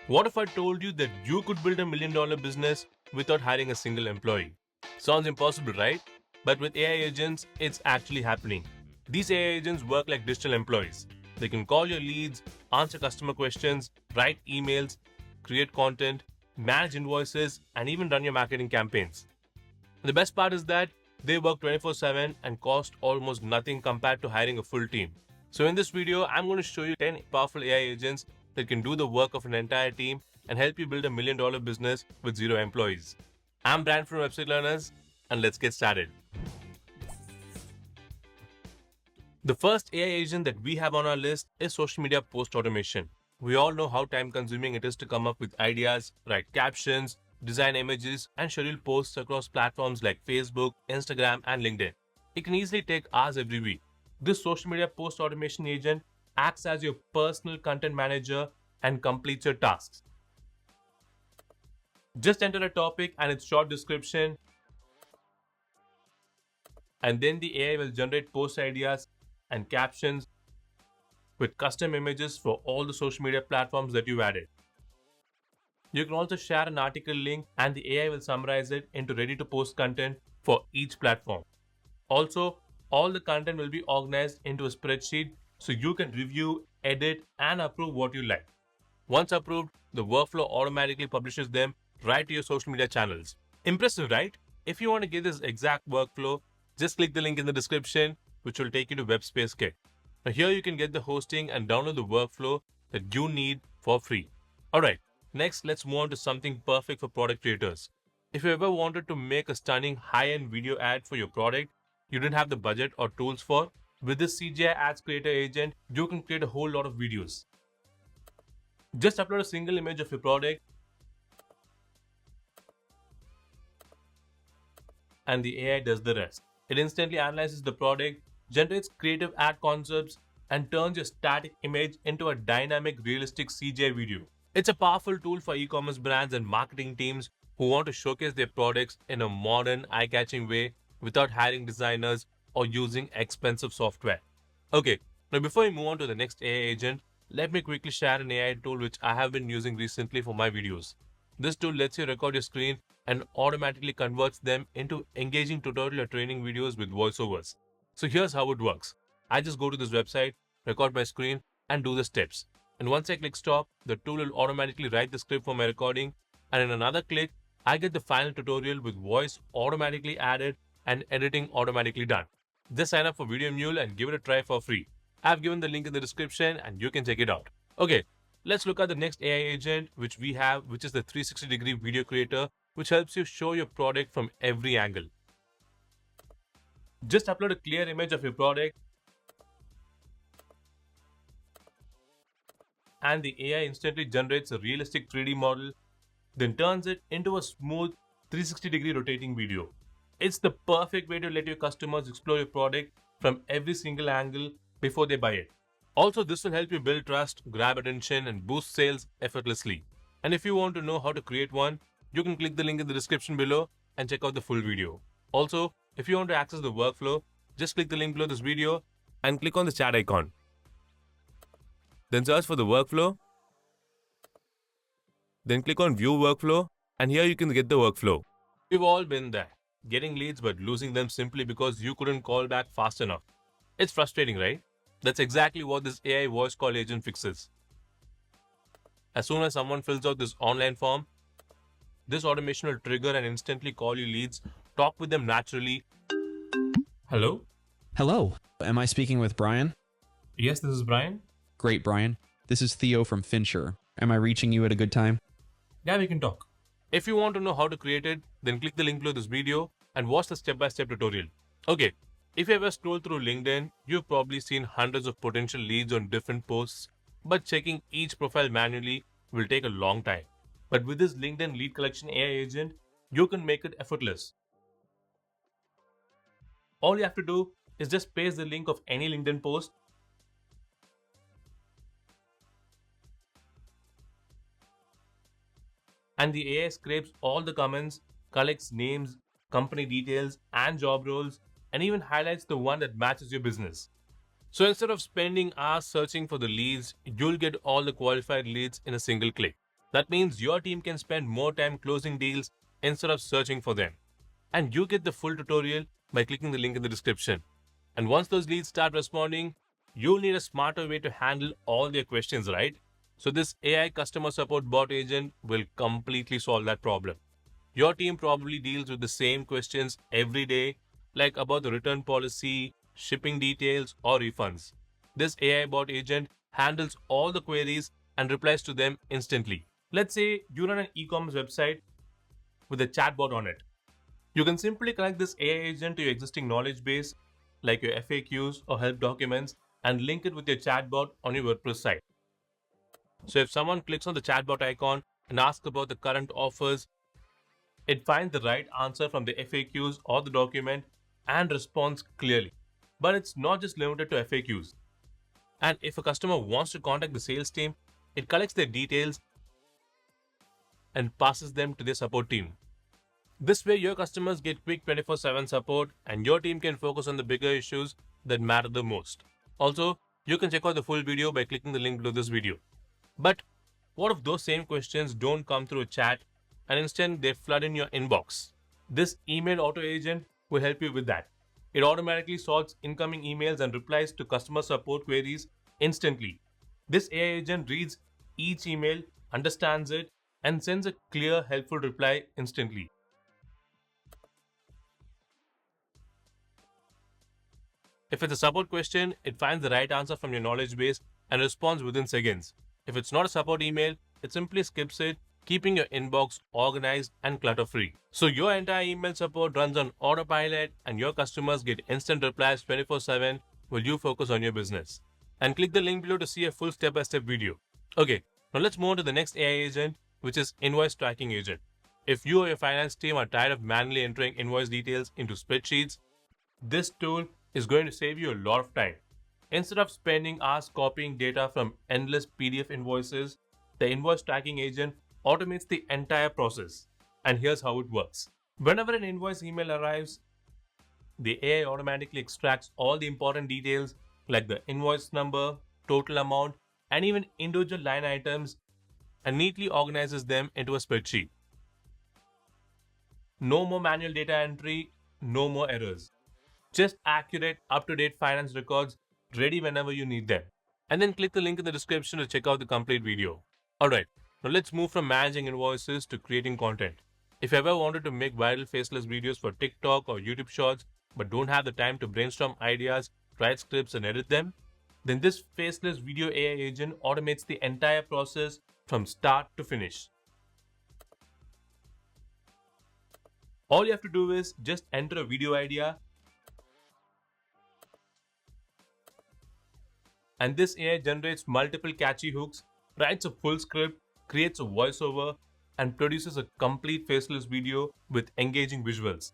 What if I told you that you could build $1 million business without hiring a single employee? Sounds impossible, right? But with AI agents, it's actually happening. These AI agents work like digital employees. They can call your leads, answer customer questions, write emails, create content, manage invoices, and even run your marketing campaigns. The best part is that they work 24/7 and cost almost nothing compared to hiring a full team. So in this video, I'm going to show you 10 powerful AI agents that can do the work of an entire team and help you build $1 million business with 0 employees. I'm Brian from Website Learners, and let's get started. The first AI agent that we have on our list is social media post automation. We all know how time consuming it is to come up with ideas, write captions, design images, and schedule posts across platforms like Facebook, Instagram, and LinkedIn. It can easily take hours every week. This social media post automation agent acts as your personal content manager and completes your tasks. Just enter a topic and its short description, and then the AI will generate post ideas and captions with custom images for all the social media platforms that you've added. You can also share an article link and the AI will summarize it into ready to post content for each platform. Also, all the content will be organized into a spreadsheet so you can review, edit, and approve what you like. Once approved, the workflow automatically publishes them right to your social media channels. Impressive, right? If you want to get this exact workflow, just click the link in the description, which will take you to WebSpace Kit. Now here you can get the hosting and download the workflow that you need for free. Alright, next let's move on to something perfect for product creators. If you ever wanted to make a stunning high-end video ad for your product you didn't have the budget or tools for, with this CGI Ads Creator agent, you can create a whole lot of videos. Just upload a single image of your product and the AI does the rest. It instantly analyzes the product, generates creative ad concepts, and turns your static image into a dynamic, realistic CGI video. It's a powerful tool for e-commerce brands and marketing teams who want to showcase their products in a modern, eye-catching way without hiring designers or using expensive software. Okay, now before we move on to the next AI agent, let me quickly share an AI tool which I have been using recently for my videos. This tool lets you record your screen and automatically converts them into engaging tutorial or training videos with voiceovers. So here's how it works. I just go to this website, record my screen, and do the steps. And once I click stop, the tool will automatically write the script for my recording, and in another click, I get the final tutorial with voice automatically added and editing automatically done. Just sign up for Video Mule and give it a try for free. I've given the link in the description and you can check it out. Okay, let's look at the next AI agent which we have, which is the 360-degree video creator, which helps you show your product from every angle. Just upload a clear image of your product and the AI instantly generates a realistic 3D model, then turns it into a smooth 360-degree rotating video. It's the perfect way to let your customers explore your product from every single angle before they buy it. Also, this will help you build trust, grab attention, and boost sales effortlessly. And if you want to know how to create one, you can click the link in the description below and check out the full video. Also, if you want to access the workflow, just click the link below this video and click on the chat icon. Then search for the workflow. Then click on view workflow, and here you can get the workflow. We've all been there, getting leads but losing them simply because you couldn't call back fast enough. It's frustrating, right? That's exactly what this AI voice call agent fixes. As soon as someone fills out this online form, this automation will trigger and instantly call you leads, talk with them naturally. Hello? Hello. Am I speaking with Brian? Yes, this is Brian. Great, Brian. This is Theo from Fincher. Am I reaching you at a good time? Yeah, we can talk. If you want to know how to create it, then click the link below this video and watch the step-by-step tutorial. Okay, if you ever scroll through LinkedIn, you've probably seen hundreds of potential leads on different posts, but checking each profile manually will take a long time. But with this LinkedIn lead collection AI agent, you can make it effortless. All you have to do is just paste the link of any LinkedIn post and the AI scrapes all the comments, collects names, company details, and job roles, and even highlights the one that matches your business. So instead of spending hours searching for the leads, you'll get all the qualified leads in a single click. That means your team can spend more time closing deals instead of searching for them. And you get the full tutorial by clicking the link in the description. And once those leads start responding, you'll need a smarter way to handle all their questions, right? So this AI customer support bot agent will completely solve that problem. Your team probably deals with the same questions every day, like about the return policy, shipping details, or refunds. This AI bot agent handles all the queries and replies to them instantly. Let's say you run an e-commerce website with a chatbot on it. You can simply connect this AI agent to your existing knowledge base, like your FAQs or help documents, and link it with your chatbot on your WordPress site. So if someone clicks on the chatbot icon and asks about the current offers, it finds the right answer from the FAQs or the document and responds clearly. But it's not just limited to FAQs. And if a customer wants to contact the sales team, it collects their details and passes them to their support team. This way, your customers get quick 24/7 support and your team can focus on the bigger issues that matter the most. Also, you can check out the full video by clicking the link below this video. But what if those same questions don't come through a chat and instead they flood in your inbox? This email auto agent will help you with that. It automatically sorts incoming emails and replies to customer support queries instantly. This AI agent reads each email, understands it, and sends a clear, helpful reply instantly. If it's a support question, it finds the right answer from your knowledge base and responds within seconds. If it's not a support email, it simply skips it, keeping your inbox organized and clutter-free. So your entire email support runs on autopilot and your customers get instant replies 24/7 while you focus on your business. And click the link below to see a full step-by-step video. Okay, now let's move on to the next AI agent, which is invoice tracking agent. If you or your finance team are tired of manually entering invoice details into spreadsheets, this tool is going to save you a lot of time. Instead of spending hours copying data from endless PDF invoices, the invoice tracking agent automates the entire process. And here's how it works. Whenever an invoice email arrives, the AI automatically extracts all the important details like the invoice number, total amount, and even individual line items and neatly organizes them into a spreadsheet. No more manual data entry, no more errors. Just accurate, up-to-date finance records ready whenever you need them. And then click the link in the description to check out the complete video. Alright, now let's move from managing invoices to creating content. If you ever wanted to make viral faceless videos for TikTok or YouTube Shorts but don't have the time to brainstorm ideas, write scripts and edit them, then this faceless video AI agent automates the entire process from start to finish. All you have to do is just enter a video idea, and this AI generates multiple catchy hooks, writes a full script, creates a voiceover, and produces a complete faceless video with engaging visuals.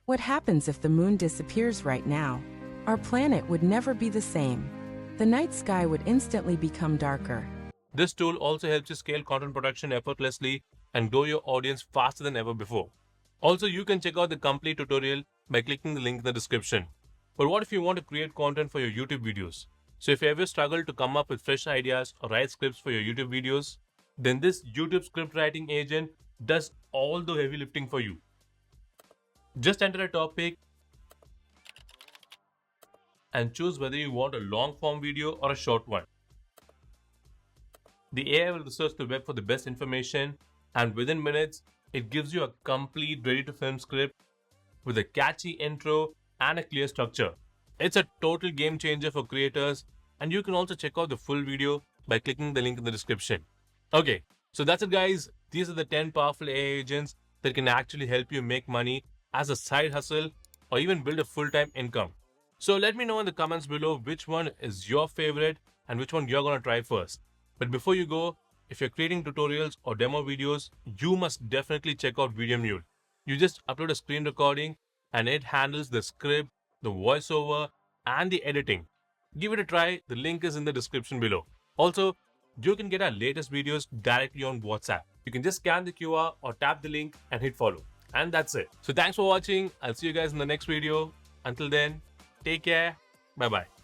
What happens if the moon disappears right now? Our planet would never be the same. The night sky would instantly become darker. This tool also helps you scale content production effortlessly and grow your audience faster than ever before. Also, you can check out the complete tutorial by clicking the link in the description. But what if you want to create content for your YouTube videos? So if you ever struggle to come up with fresh ideas or write scripts for your YouTube videos, then this YouTube script writing agent does all the heavy lifting for you. Just enter a topic and choose whether you want a long form video or a short one. The AI will research the web for the best information, and within minutes, it gives you a complete ready to film script with a catchy intro and a clear structure. It's a total game changer for creators, and you can also check out the full video by clicking the link in the description. Okay, so that's it guys. These are the 10 powerful AI agents that can actually help you make money as a side hustle or even build a full-time income. So let me know in the comments below which one is your favorite and which one you're gonna try first. But before you go, if you're creating tutorials or demo videos, you must definitely check out VideoMule. You just upload a screen recording and it handles the script, the voiceover, and the editing. Give it a try, the link is in the description below. Also, you can get our latest videos directly on WhatsApp. You can just scan the QR or tap the link and hit follow. And that's it. So thanks for watching. I'll see you guys in the next video. Until then, take care. Bye-bye.